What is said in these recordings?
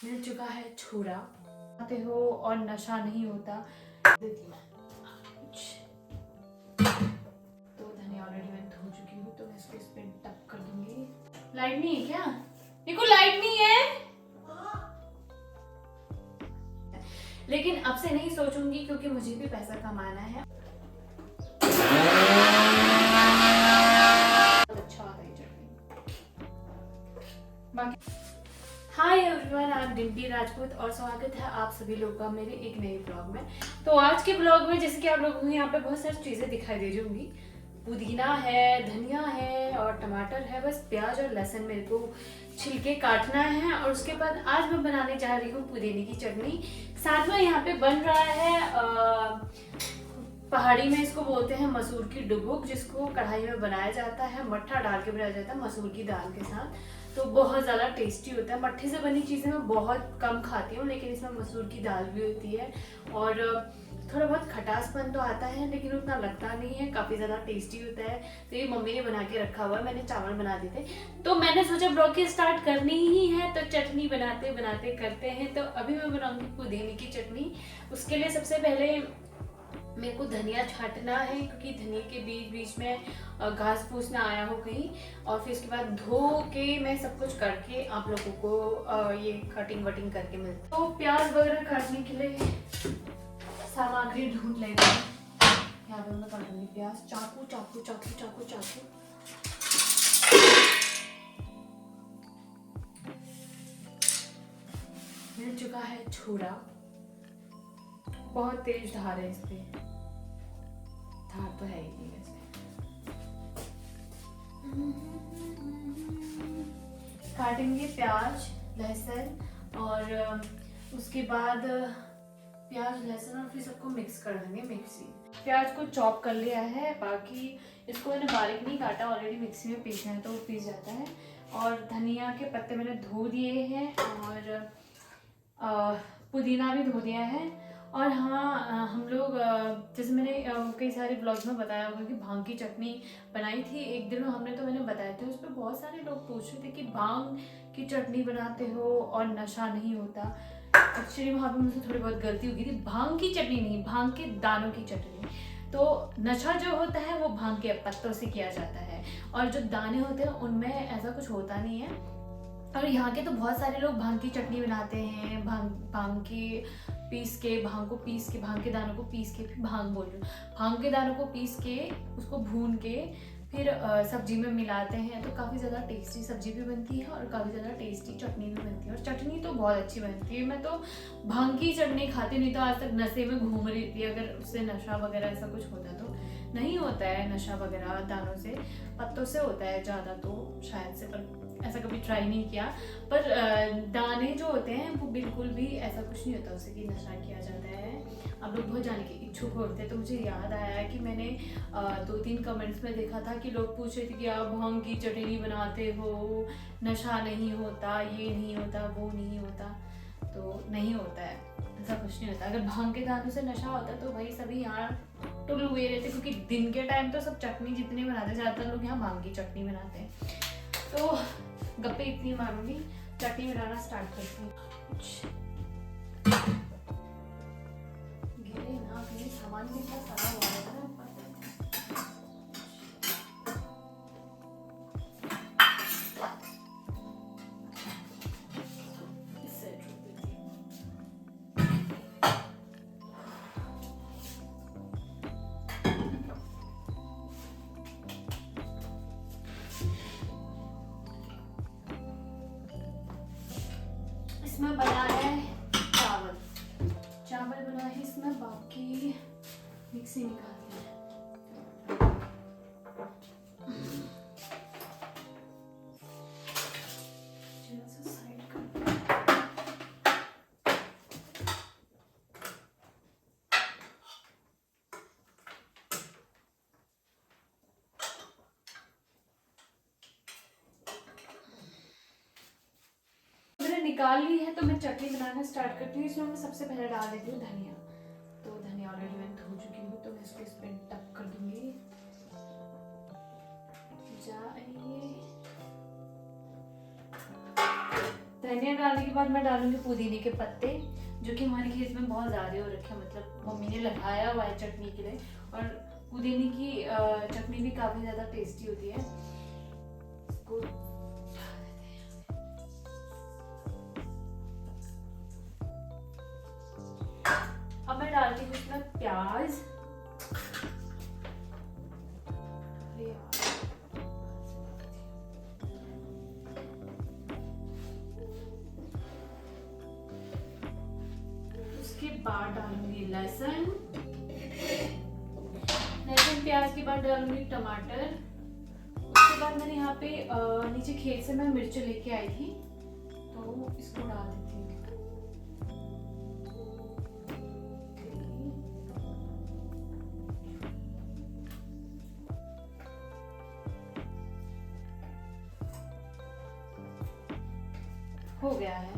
मिल चुका है छुरा। आते हो और नशा नहीं होता। देती मैं तो धनिया ऑलरेडी मैं धो चुकी हूँ, तो मैं इसको इस पे टप कर दूंगी। लाइट नहीं है क्या? देखो लाइट नहीं है, लेकिन अब से नहीं सोचूंगी क्योंकि मुझे भी पैसा कमाना है। अच्छा आता है चटनी। बाकी hi everyone, I am Dimpy Rajput और स्वागत है आप सभी लोगों का मेरे एक नए ब्लॉग में। तो आज के ब्लॉग में जैसे कि आप लोगों को यहाँ पे बहुत सारी चीज़ें दिखाई दे रही होंगी। पुदीना है, धनिया है और टमाटर है। बस प्याज और लहसुन मेरे को छिलके काटना है और उसके बाद आज मैं बनाने जा रही हूँ पुदीने की चटनी। साथ में यहाँ पे बन रहा है पहाड़ी में इसको बोलते हैं मसूर की डुबुक, जिसको कढ़ाई में बनाया जाता है, मट्ठा डाल के बनाया जाता है मसूर की दाल के साथ। तो बहुत ज़्यादा टेस्टी होता है। मट्ठे से बनी चीज़ें मैं बहुत कम खाती हूँ, लेकिन इसमें मसूर की दाल भी होती है और थोड़ा बहुत खटासपन तो आता है, लेकिन उतना लगता नहीं है। काफ़ी ज़्यादा टेस्टी होता है। तो ये मम्मी ने बना के रखा हुआ है, मैंने चावल बना दिए थे, तो मैंने सोचा ब्लॉग की स्टार्ट करनी ही है तो चटनी बनाते बनाते करते हैं। तो अभी मैं बनाऊंगी पुदीने की चटनी। उसके लिए सबसे पहले मेरे को धनिया छांटना है, क्योंकि धनिया के बीच बीच में घास फूस ना आया हो कहीं। और फिर उसके बाद धो के मैं सब कुछ करके आप लोगों को ये कटिंग वटिंग करके मिलती। तो प्याज वगैरह काटने के लिए सामग्री ढूंढ लेते हैं। यहाँ पर मैं काटूंगी प्याज। चाकू चाकू चाकू चाकू चाकू। मिल चुका है छुरा। बहुत तेज धार है इस पे। धार तो है ही नहीं वैसे। काटेंगे प्याज लहसुन और उसके बाद प्याज लहसुन और फिर सबको मिक्स कर देंगे मिक्सी। प्याज को चॉप कर लिया है, बाकी इसको मैंने बारीक नहीं काटा, ऑलरेडी मिक्सी में पीसना है तो वो पीस जाता है। और धनिया के पत्ते मैंने धो दिए हैं और पुदीना भी धो दिया है। और हाँ, हम लोग जैसे मैंने कई सारे ब्लॉग्स में बताया होगा कि भांग की चटनी बनाई थी एक दिन हमने, तो मैंने बताया था। उस पर बहुत सारे लोग पूछ रहे थे कि भांग की चटनी बनाते हो और नशा नहीं होता। एक्चुअली वहाँ पे मुझसे थोड़ी बहुत गलती हो गई थी। भांग की चटनी नहीं, भांग के दानों की चटनी। तो नशा जो होता है वो भांग के पत्तों से किया जाता है, और जो दाने होते हैं उनमें ऐसा कुछ होता नहीं है। और यहाँ के तो बहुत सारे लोग भांग की चटनी बनाते हैं, भांग की पीस के, भांग को पीस के, भांग के दानों को पीस के, फिर भांग बोल रही हूँ, भांग के दानों को पीस के उसको भून के फिर सब्जी में मिलाते हैं। तो काफ़ी ज़्यादा टेस्टी सब्जी भी बनती है और काफ़ी ज़्यादा टेस्टी चटनी भी बनती है। और चटनी तो बहुत अच्छी बनती है। मैं तो भांग की चटनी खाती नहीं तो आज तक नशे में घूम रही थी। अगर उससे नशा वगैरह ऐसा कुछ होता तो नहीं होता है। नशा वगैरह दानों से, पत्तों से होता है ज़्यादा तो शायद से, पर ऐसा कभी ट्राई नहीं किया। पर दाने जो होते हैं वो बिल्कुल भी ऐसा कुछ नहीं होता उससे कि नशा किया जाता है। आप लोग बहुत जाने के इच्छुक होते हैं, तो मुझे याद आया कि मैंने 2-3 कमेंट्स में देखा था कि लोग पूछ रहे थे कि आप भांग की चटनी बनाते हो, नशा नहीं होता, ये नहीं होता, वो नहीं होता। तो नहीं होता है, ऐसा कुछ नहीं होता। अगर भांग के दानों से नशा होता तो भाई सभी यहाँ टुल हुए रहते, क्योंकि दिन के टाइम तो सब चटनी जितनी बनाते, ज़्यादातर लोग यहाँ भांग की चटनी बनाते हैं। तो गप्पे इतनी मारूंगी, चटनी बनाना स्टार्ट करती हूँ। गिरे ना कहीं, सामान भी इतना सारा हुआ है ना ऊपर। इससे छोड़ देती हूँ। इसमें बना है चावल, चावल बना है इसमें, बाकी मिक्सी निकालते हैं। साइड कर निकाल ली है, तो मैं चटनी बनाना स्टार्ट करती हूँ। इसमें मैं सबसे पहले डाल देती हूँ धनिया। तो धनिया ऑलरेडी मैं धो चुकी हूँ, तो मैं इसको इस पे टप कर दूंगी। धनिया डालने के बाद मैं डालूंगी पुदीने के पत्ते, जो कि हमारे खेत में बहुत ज़्यादा हो रखे हैं, मतलब मम्मी ने लगाया हुआ है चटनी के लिए। और पुदीने की चटनी भी काफ़ी ज़्यादा टेस्टी होती है। इसको अब मैं डालती हूँ इसमें प्याज। उसके बाद डालूंगी लहसुन प्याज के बाद डालूंगी टमाटर। उसके बाद मैंने यहाँ पे नीचे खेत से मैं मिर्च लेके आई थी, तो इसको डाल देती हूँ। हो गया है।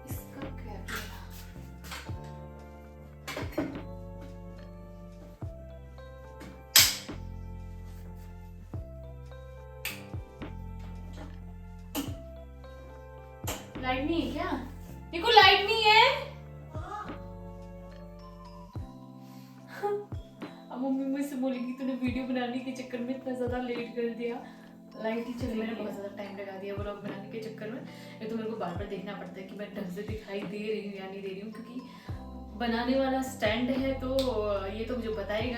इसका क्या किया? लाइट नहीं है क्या? देखो लाइट नहीं है। अब मम्मी मुझसे बोलेगी तूने वीडियो बनाने के चक्कर में इतना ज्यादा लेट कर दिया। लाइट ही चली, मैंने बहुत ज़्यादा टाइम लगा दिया व्लॉग बनाने के चक्कर में। ये तो मेरे को बार बार देखना पड़ता है कि मैं ढंग से दिखाई दे रही हूँ या नहीं दे रही हूँ, क्योंकि बनाने वाला स्टैंड है, तो ये तो मुझे बताएगा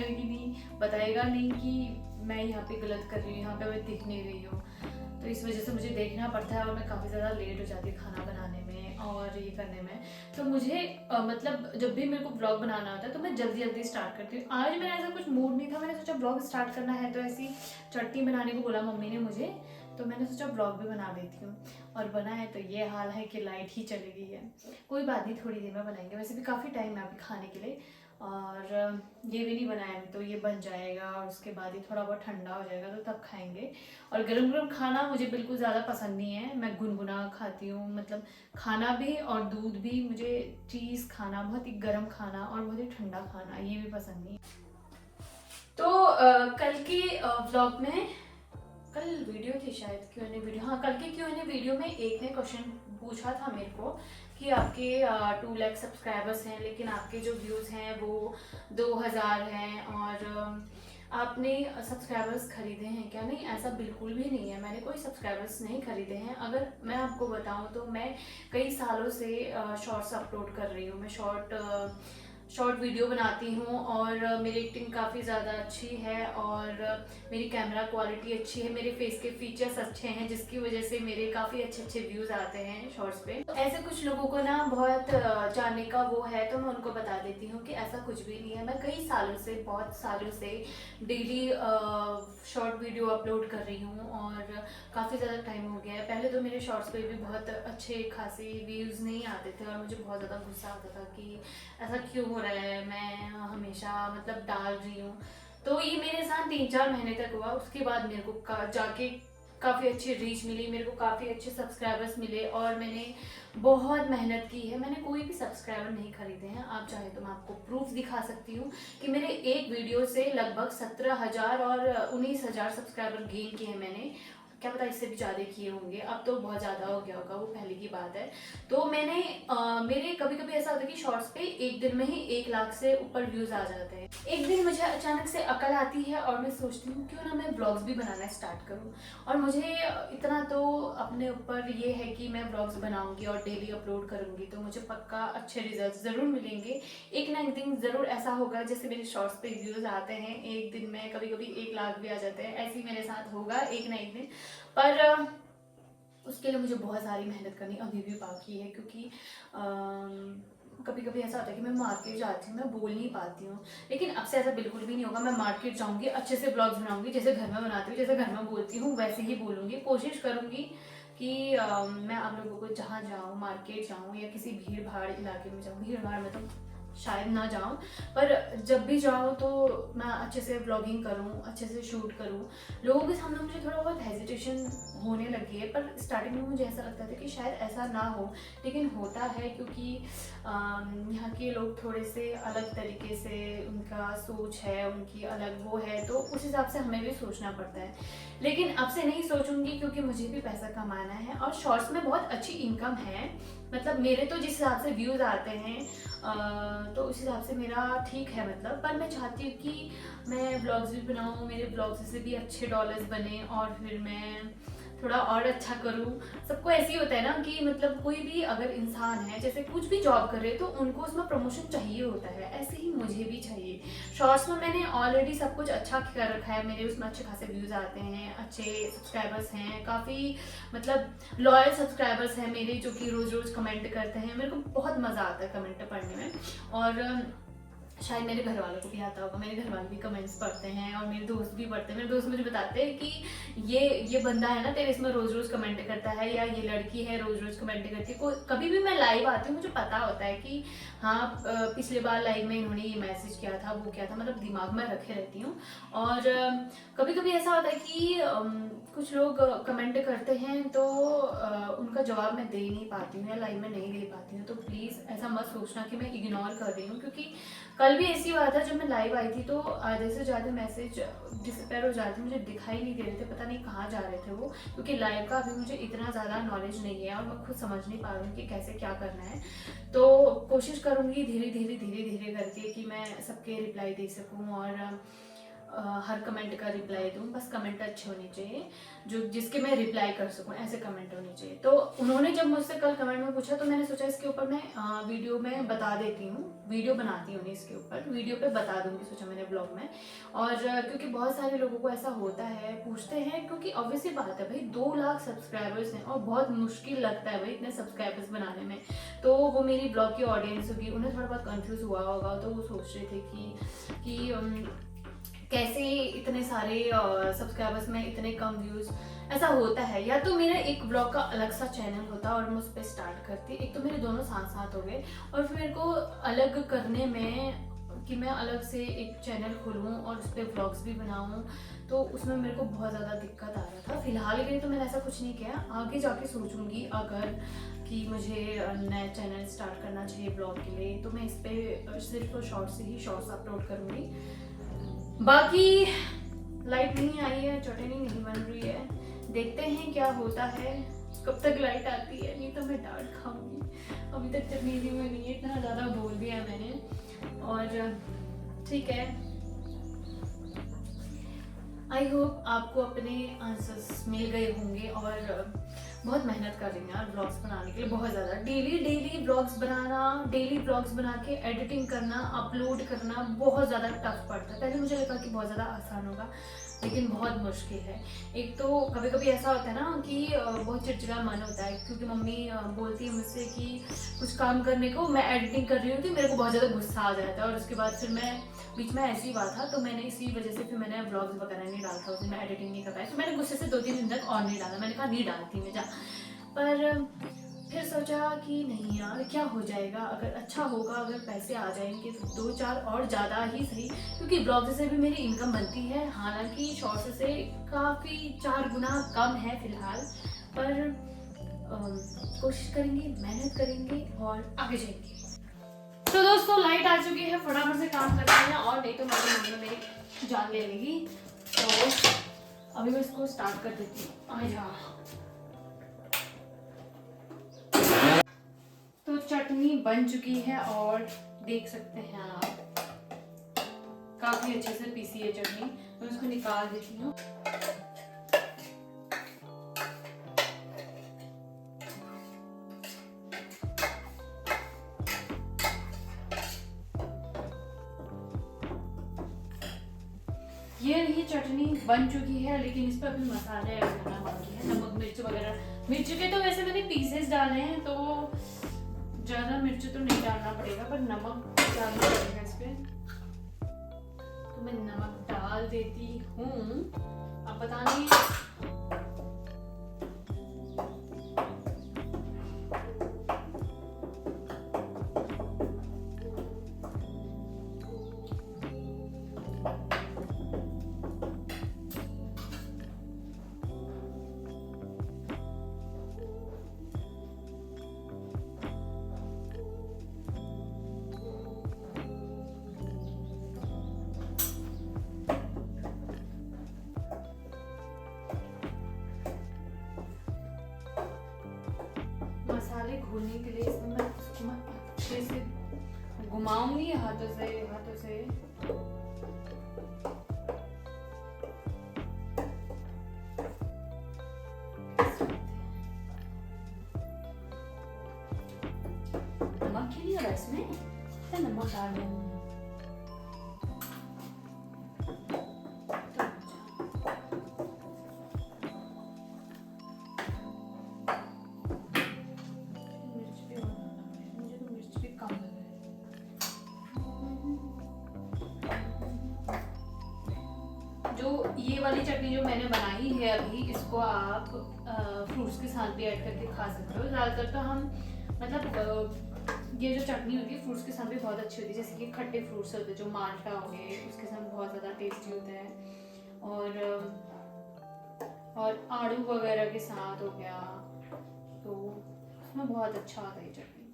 नहीं कि मैं यहाँ पे गलत कर रही हूँ, यहाँ पे मैं दिख नहीं रही हूँ। तो इस वजह से मुझे देखना पड़ता है और मैं काफ़ी ज़्यादा लेट हो जाती है खाना बनाने में और ये करने में। तो मुझे मतलब जब भी मेरे को ब्लॉग बनाना होता है तो मैं जल्दी जल्दी स्टार्ट करती हूँ। आज मेरा ऐसा कुछ मूड नहीं था, मैंने सोचा ब्लॉग स्टार्ट करना है, तो ऐसी चटनी बनाने को बोला मम्मी ने मुझे, तो मैंने सोचा ब्लॉग भी बना लेती हूँ। और बना है तो ये हाल है कि लाइट ही चली गई है। कोई बात नहीं, थोड़ी देर में बनाएंगे, वैसे भी काफ़ी टाइम है अभी खाने के लिए। और ये भी नहीं बनाया अभी, तो ये बन जाएगा और उसके बाद ही थोड़ा बहुत ठंडा हो जाएगा तो तब खाएंगे। और गरम गरम खाना मुझे बिल्कुल ज़्यादा पसंद नहीं है, मैं गुनगुना खाती हूँ, मतलब खाना भी और दूध भी। मुझे चीज़ खाना, बहुत ही गर्म खाना और बहुत ही ठंडा खाना, ये भी पसंद नहीं है। तो कल के व्लॉग में, कल वीडियो थी शायद Q&A वीडियो, हाँ कल के Q&A वीडियो में एक ने क्वेश्चन पूछा था मेरे को कि आपके 2 लाख सब्सक्राइबर्स हैं लेकिन आपके जो व्यूज़ हैं वो 2000 हैं, और आपने सब्सक्राइबर्स खरीदे हैं क्या? नहीं, ऐसा बिल्कुल भी नहीं है, मैंने कोई सब्सक्राइबर्स नहीं खरीदे हैं। अगर मैं आपको बताऊं तो मैं कई सालों से शॉर्ट्स अपलोड कर रही हूँ, मैं शॉर्ट वीडियो बनाती हूँ और मेरी एक्टिंग काफ़ी ज़्यादा अच्छी है और मेरी कैमरा क्वालिटी अच्छी है, मेरे फेस के फीचर्स अच्छे हैं, जिसकी वजह से मेरे काफ़ी अच्छे अच्छे व्यूज़ आते हैं शॉर्ट्स पे। तो ऐसे कुछ लोगों को ना बहुत जानने का वो है, तो मैं उनको बता देती हूँ कि ऐसा कुछ भी नहीं है। मैं कई सालों से, बहुत सालों से डेली शॉर्ट वीडियो अपलोड कर रही हूँ और काफ़ी ज़्यादा टाइम हो गया है। पहले तो मेरे शॉर्ट्स पे भी बहुत अच्छे खासे व्यूज़ नहीं आते थे और मुझे बहुत ज़्यादा गुस्सा आता था कि ऐसा क्यों हो रहा है, मैं हमेशा मतलब डाल रही हूँ। तो ये मेरे साथ 3-4 महीने तक हुआ। उसके बाद मेरे को जाके काफ़ी अच्छी रीच मिली, मेरे को काफ़ी अच्छे सब्सक्राइबर्स मिले और मैंने बहुत मेहनत की है। मैंने कोई भी सब्सक्राइबर नहीं खरीदे हैं। आप चाहे तो मैं आपको प्रूफ दिखा सकती हूँ कि मेरे एक वीडियो से लगभग 17,000 और 19,000 सब्सक्राइबर गेन किए हैं मैंने। क्या पता इससे भी ज़्यादा किए होंगे, अब तो बहुत ज़्यादा हो गया होगा, वो पहले की बात है। तो मैंने मेरे कभी कभी ऐसा होता है कि शॉर्ट्स पे एक दिन में ही 1 लाख से ऊपर व्यूज़ आ जाते हैं। एक दिन मुझे अचानक से अकल आती है और मैं सोचती हूँ क्यों ना मैं ब्लॉग्स भी बनाना स्टार्ट करूँ। और मुझे इतना तो अपने ऊपर ये है कि मैं ब्लॉग्स बनाऊंगी और डेली अपलोड करूँगी तो मुझे पक्का अच्छे रिजल्ट ज़रूर मिलेंगे। एक ना एक दिन ज़रूर ऐसा होगा, जैसे मेरे शॉर्ट्स पे व्यूज़ आते हैं एक दिन में, कभी कभी 1 लाख भी आ जाते हैं, ऐसे ही मेरे साथ होगा एक ना एक दिन। पर उसके लिए मुझे बहुत सारी मेहनत करनी अभी भी बाकी है, क्योंकि कभी कभी ऐसा होता है कि मैं मार्केट जाती हूँ, मैं बोल नहीं पाती हूँ। लेकिन अब से ऐसा बिल्कुल भी नहीं होगा, मैं मार्केट जाऊँगी, अच्छे से ब्लॉग्स बनाऊँगी, जैसे घर में बनाती हूँ, जैसे घर में बोलती हूँ वैसे ही बोलूँगी। कोशिश करूँगी कि मैं आप लोगों को जहाँ जाऊँ, मार्केट जाऊँ या किसी भीड़ भाड़ इलाके में जाऊँ, भीड़ भाड़ में तो शायद ना जाऊं, पर जब भी जाऊं तो मैं अच्छे से व्लॉगिंग करूं, अच्छे से शूट करूं। लोगों के सामने मुझे थोड़ा बहुत हेजिटेशन होने लगी है, पर स्टार्टिंग में मुझे ऐसा लगता था कि शायद ऐसा ना हो, लेकिन होता है क्योंकि यहाँ के लोग थोड़े से अलग तरीके से उनका सोच है, उनकी अलग वो है, तो उस हिसाब से हमें भी सोचना पड़ता है। लेकिन अब से नहीं सोचूंगी क्योंकि मुझे भी पैसा कमाना है और शॉर्ट्स में बहुत अच्छी इनकम है। मतलब मेरे तो जिस हिसाब से व्यूज़ आते हैं तो उस हिसाब से मेरा ठीक है मतलब, पर मैं चाहती हूँ कि मैं व्लॉग्स भी बनाऊँ, मेरे व्लॉग्स से भी अच्छे डॉलर्स बने और फिर मैं थोड़ा और अच्छा करूँ। सबको ऐसे ही होता है ना कि मतलब कोई भी अगर इंसान है जैसे कुछ भी जॉब करे तो उनको उसमें प्रमोशन चाहिए होता है, ऐसे ही मुझे भी चाहिए। शॉर्ट्स में मैंने ऑलरेडी सब कुछ अच्छा कर रखा है, मेरे उसमें अच्छे खासे व्यूज़ आते हैं, अच्छे सब्सक्राइबर्स हैं, काफ़ी मतलब लॉयल सब्सक्राइबर्स हैं मेरे जो कि रोज़ रोज़ कमेंट करते हैं। मेरे को बहुत मज़ा आता है कमेंट पढ़ने में, और शायद मेरे घर वालों को भी आता होगा, मेरे घर वाले भी कमेंट्स पढ़ते हैं और मेरे दोस्त भी पढ़ते हैं। मेरे दोस्त मुझे बताते हैं कि ये बंदा है ना तेरे इसमें रोज रोज कमेंट करता है, या ये लड़की है रोज रोज कमेंट करती है। कभी भी मैं लाइव आती हूँ मुझे पता होता है कि हाँ पिछले बार लाइव में इन्होंने ये मैसेज किया था, वो किया था, मतलब दिमाग में रखे रहती हूँ। और कभी कभी ऐसा होता है कि कुछ लोग कमेंट करते हैं तो उनका जवाब मैं दे नहीं पाती हूँ या लाइव में नहीं दे पाती हूँ, तो प्लीज़ ऐसा मत सोचना कि मैं इग्नोर कर रही हूँ, क्योंकि कल भी ऐसी हुआ था जब मैं लाइव आई थी तो आधे से ज़्यादा मैसेज डिसअपेयर हो जाते, मुझे दिखाई नहीं दे रहे थे, पता नहीं कहाँ जा रहे थे वो, क्योंकि लाइव का अभी मुझे इतना ज़्यादा नॉलेज नहीं है और मैं खुद समझ नहीं पा रही हूँ कि कैसे क्या करना है। तो कोशिश करूँगी धीरे धीरे करके कि मैं सबके रिप्लाई दे सकूँ और हर कमेंट का रिप्लाई दूँ। बस कमेंट अच्छे होने चाहिए, जो जिसके मैं रिप्लाई कर सकूँ, ऐसे कमेंट होने चाहिए। तो उन्होंने जब मुझसे कल कमेंट में पूछा तो मैंने सोचा इसके ऊपर मैं वीडियो में बता देती हूँ, वीडियो बनाती हूँ इसके ऊपर, वीडियो पे बता दूँगी सोचा मैंने ब्लॉग में। और क्योंकि बहुत सारे लोगों को ऐसा होता है, पूछते हैं, क्योंकि ऑब्वियसली बात है भाई 2 लाख सब्सक्राइबर्स हैं और बहुत मुश्किल लगता है भाई इतने सब्सक्राइबर्स बनाने में। तो वो मेरी ब्लॉग की ऑडियंस होगी, उन्हें थोड़ा बहुत कन्फ्यूज़ हुआ होगा, तो वो सोच रहे थे कि कैसे इतने सारे सब्सक्राइबर्स में इतने कम व्यूज़, ऐसा होता है। या तो मेरा एक ब्लॉग का अलग सा चैनल होता और मैं उस पर स्टार्ट करती, एक तो मेरे दोनों साथ साथ हो गए, और फिर मेरे को अलग करने में कि मैं अलग से एक चैनल खोलूँ और उस पर व्लॉग्स भी बनाऊँ, तो उसमें मेरे को बहुत ज़्यादा दिक्कत आ रहा था। फिलहाल के लिए तो मैंने ऐसा कुछ नहीं किया, आगे जाके सोचूंगी अगर कि मुझे नया चैनल स्टार्ट करना चाहिए ब्लॉग के लिए, तो मैं इस पर सिर्फ शॉर्ट्स से ही शॉर्ट्स अपलोड करूँगी। बाकी लाइट नहीं आई है, चटनी नहीं बन रही है, देखते हैं क्या होता है, कब तक लाइट आती है, नहीं तो मैं डांट खाऊंगी। अभी तक चटनी भी बनी है, इतना ज़्यादा बोल दिया मैंने, और ठीक है। आई होप आपको अपने आंसर्स मिल गए होंगे, और बहुत मेहनत कर रही हूँ यार ब्लॉग्स बनाने के लिए, बहुत ज़्यादा। डेली ब्लॉग्स बनाना, डेली ब्लॉग्स बना के एडिटिंग करना, अपलोड करना बहुत ज़्यादा टफ पड़ता है। पहले मुझे लगा कि बहुत ज़्यादा आसान होगा, लेकिन बहुत मुश्किल है। एक तो कभी कभी ऐसा होता है ना कि बहुत चिड़चिड़ा मन होता है, क्योंकि मम्मी बोलती है मुझसे कि कुछ काम करने को, मैं एडिटिंग कर रही हूँ तो मेरे को बहुत ज़्यादा गुस्सा आ जाता है, और उसके बाद फिर मैं बीच में ऐसी बात था तो मैंने इसी वजह से फिर मैंने ब्लॉग्स वगैरह नहीं डाला था, उस दिन मैं एडिटिंग नहीं कर पाया, तो मैंने गुस्से से 2-3 दिन तक और नहीं डाला, मैंने कहा नहीं डालती मैं जा। पर फिर सोचा कि नहीं यार क्या हो जाएगा, अगर अच्छा होगा, अगर पैसे आ जाएंगे तो 2-4 और ज़्यादा ही सही, क्योंकि ब्लॉग से भी मेरी इनकम बनती है, हालांकि शॉर्ट्स से काफ़ी 4 गुना कम है फिलहाल, पर कोशिश करेंगे, मेहनत करेंगे और आगे जाएंगे। तो दोस्तों लाइट आ चुकी है, फटाफट से काम करते हैं, और नहीं तो मेरी जान ले लेगी। तो अभी मैं इसको स्टार्ट कर देती हूँ। आजा। तो चटनी बन चुकी है और देख सकते हैं आप काफी अच्छे से पीसी है चटनी, मैं उसको निकाल देती हूँ। ये रही चटनी बन चुकी है, लेकिन इस पर अभी मसाले ऐड करना बाकी है, नमक मिर्च वगैरह। मिर्च के तो वैसे मैंने पीसेस डाले हैं तो ज़्यादा मिर्च तो नहीं डालना पड़ेगा, पर नमक डालना पड़ेगा इस पर, तो मैं नमक डाल देती हूँ। अब पता नहीं मैं अच्छे से घुमाऊंगी हाथों से। नमक क्यों नहीं हो रहा इसमें? नमक डाल दूंगी। जो ये वाली चटनी जो मैंने बनाई है अभी, इसको आप फ्रूट्स के साथ भी ऐड करके खा सकते हो। ज़्यादातर तो हम मतलब ये जो चटनी होती है फ्रूट्स के साथ भी बहुत अच्छी होती है, जैसे कि खट्टे फ्रूट्स होते हैं जो माल्टा हो गए, उसके साथ बहुत ज़्यादा टेस्टी होते हैं। और आड़ू वगैरह के साथ हो गया तो उसमें बहुत अच्छा होता है चटनी।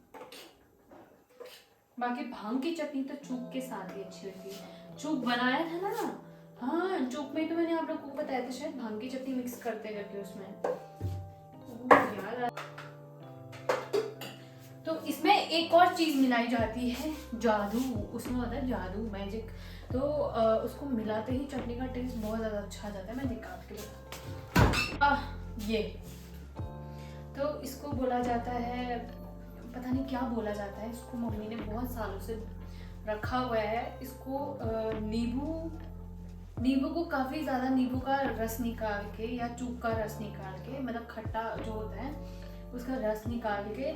बाकी भांग की चटनी तो चूक के साथ ही अच्छी होती है। चूक बनाया था ना, हाँ चूक में तो मैंने आप लोगों को बताया था शायद, भांग की चटनी मिक्स करते करके उसमें यार। तो इसमें एक और चीज मिलाई जाती है, जादू। उसमें होता है जादू, मैजिक। तो उसको मिलाते ही चटनी का टेस्ट बहुत ज्यादा अच्छा आ जाता है। मैं दिखा के बताती ये तो इसको बोला जाता है, पता नहीं क्या बोला जाता है इसको, मम्मी ने बहुत सालों से रखा हुआ है इसको। नींबू को काफ़ी ज़्यादा, नींबू का रस निकाल के या चूक का रस निकाल के, मतलब खट्टा जो होता है उसका रस निकाल के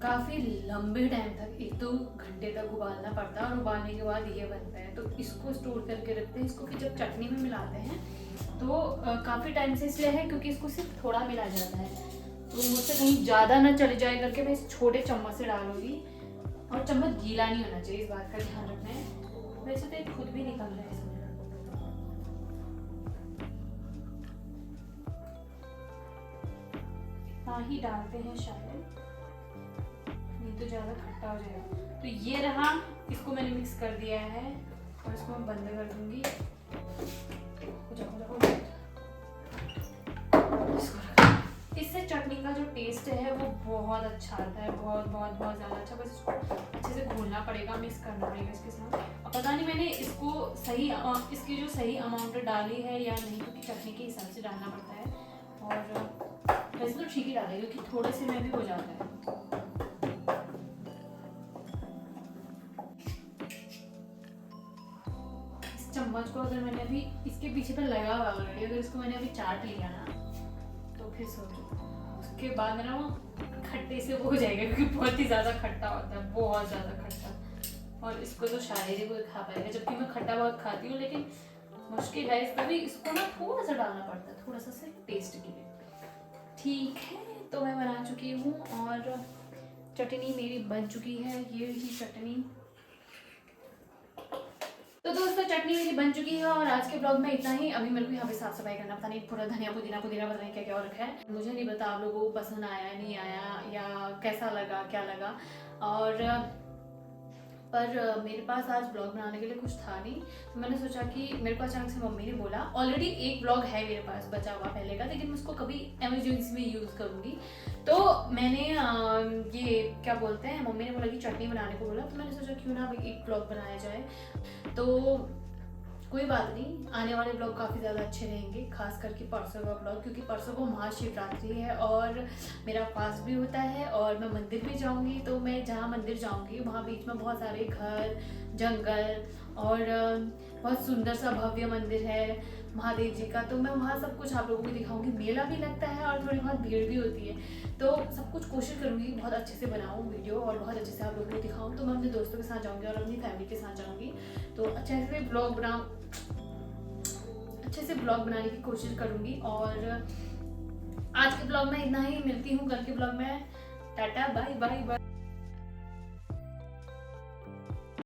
काफ़ी लंबे टाइम तक 1-2 घंटे तक उबालना पड़ता है, और उबालने के बाद ये बनता है। तो इसको स्टोर करके रखते हैं। इसको फिर जब चटनी में मिलाते हैं तो काफ़ी टाइम से इसलिए है क्योंकि इसको सिर्फ थोड़ा मिलाया जाता है, तो मुझसे कहीं ज़्यादा ना चले जाए करके मैं इस छोटे चम्मच से डालूंगी। और चम्मच गीला नहीं होना चाहिए, इस बात का ध्यान रखना है। वैसे तो एक खुद भी निकल रहा है इसमें। हाँ ही डालते हैं शायद, नहीं तो ज़्यादा खट्टा हो जाएगा। तो ये रहा, इसको मैंने मिक्स कर दिया है और इसको मैं बंद कर दूंगी। हो जाओ। इससे चटनी का जो टेस्ट है वो बहुत अच्छा आता है, बहुत ज़्यादा अच्छा। बस इसको अच्छे से घोलना पड़ेगा, मिक्स करना पड़ेगा इसके साथ। अब पता नहीं मैंने इसको इसकी जो सही अमाउंट डाली है या नहीं, क्योंकि चटनी के हिसाब से डालना पड़ता है। और वैसे तो ठीक ही डालेगी क्योंकि थोड़े से में भी हो जाता है। इस चम्मच को अगर मैंने अभी इसके पीछे पर लगा हुआ ऑलरेडी, अगर इसको मैंने अभी चाट लिया ना तो फिर सोचो उसके बाद मेरा वो खट्टे से वो हो जाएगा, क्योंकि बहुत ही ज़्यादा खट्टा होता है, बहुत ज़्यादा खट्टा। और इसको तो शायद ही कोई खा पाएगा, जबकि मैं खट्टा बहुत खाती हूँ, लेकिन मुश्किल है। तभी इसको ना थोड़ा सा डालना पड़ता है, थोड़ा सा सिर्फ टेस्ट के लिए। ठीक है, तो मैं बना चुकी हूँ और चटनी मेरी बन चुकी है। ये ही चटनी, तो दोस्तों चटनी मेरी बन चुकी है। और आज के ब्लॉग में इतना ही। अभी मेरे को यहाँ पे साफ सफाई करना, पता नहीं पूरा धनिया पुदीना पता नहीं क्या क्या रखा है। मुझे नहीं पता आप लोगों को पसंद आया नहीं आया या कैसा लगा क्या लगा। और पर मेरे पास आज ब्लॉग बनाने के लिए कुछ था नहीं, तो मैंने सोचा कि मेरे को अचानक से मम्मी ने बोला, ऑलरेडी एक ब्लॉग है मेरे पास बचा हुआ पहले का, लेकिन मैं उसको कभी इमरजेंसी में यूज़ करूँगी। तो मैंने ये क्या बोलते हैं, मम्मी ने बोला कि चटनी बनाने को बोला, तो मैंने सोचा क्यों ना अभी एक ब्लॉग बनाया जाए। तो कोई बात नहीं, आने वाले ब्लॉग काफ़ी ज़्यादा अच्छे रहेंगे, खास करके परसों का ब्लॉग, क्योंकि परसों को महाशिवरात्रि है और मेरा फास्ट भी होता है और मैं मंदिर भी जाऊंगी। तो मैं जहाँ मंदिर जाऊंगी वहाँ बीच में बहुत सारे घर, जंगल और बहुत सुंदर सा भव्य मंदिर है महादेव जी का। तो मैं वहाँ सब कुछ आप लोगों को दिखाऊंगी। मेला भी लगता है और थोड़ी बहुत भीड़ भी होती है, तो सब कुछ कोशिश करूँगी बहुत अच्छे से बनाऊँ वीडियो और बहुत अच्छे से आप लोगों को दिखाऊँ। तो मैं अपने दोस्तों के साथ जाऊँगी और अपनी फैमिली के साथ जाऊँगी, तो अच्छे से ब्लॉग बनाने की कोशिश करूँगी। और आज के ब्लॉग में इतना ही, मिलती हूँ कल के ब्लॉग में। Tata bye bye bye.